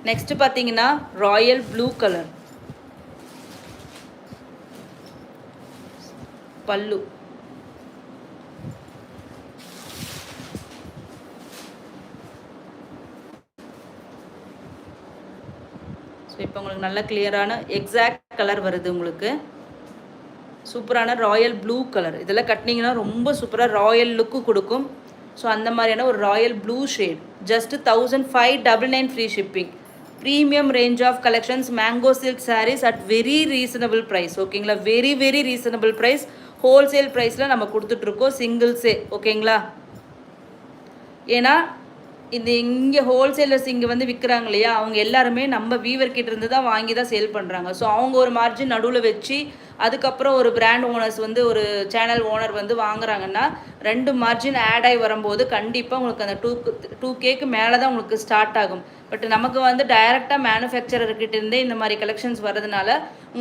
Next பார்த்தீங்கன்னா Royal blue colour பல்லு. So இப்போ உங்களுக்கு நல்ல கிளியரான எக்ஸாக்ட் கலர் வருது உங்களுக்கு. சூப்பரான ராயல் ப்ளூ கலர். இதெல்லாம் கட்டினீங்கன்னா ரொம்ப சூப்பராக ராயல் லுக்கு கொடுக்கும். ஸோ அந்த மாதிரியான ஒரு royal blue shade. Just 1599 free shipping. Premium range of collections mango silk sarees at very reasonable price. ஓகேங்களா, very very reasonable price. Wholesale ப்ரைஸில் நம்ம கொடுத்துட்ருக்கோம் சிங்கிள்ஸே. ஓகேங்களா, ஏன்னா இந்த இங்கே ஹோல்சேலர்ஸ் இங்கே வந்து விற்கிறாங்க இல்லையா, அவங்க எல்லாருமே நம்ம வீவர்கிட்ட இருந்து தான் வாங்கி தான் சேல் பண்ணுறாங்க. ஸோ அவங்க ஒரு மார்ஜின் நடுவில் வச்சு அதுக்கப்புறம் ஒரு பிராண்ட் ஓனர்ஸ் வந்து ஒரு சேனல் ஓனர் வந்து வாங்குறாங்கன்னா 2 மார்ஜின் ஆட் ஆகி வரும்போது கண்டிப்பாக உங்களுக்கு அந்த 2Kக்கு மேலே தான் உங்களுக்கு ஸ்டார்ட் ஆகும். பட் நமக்கு வந்து டைரெக்டாக மேனுஃபேக்சரர்கிட்ட இருந்தே இந்த மாதிரி கலெக்ஷன்ஸ் வர்றதுனால உங்களுக்கு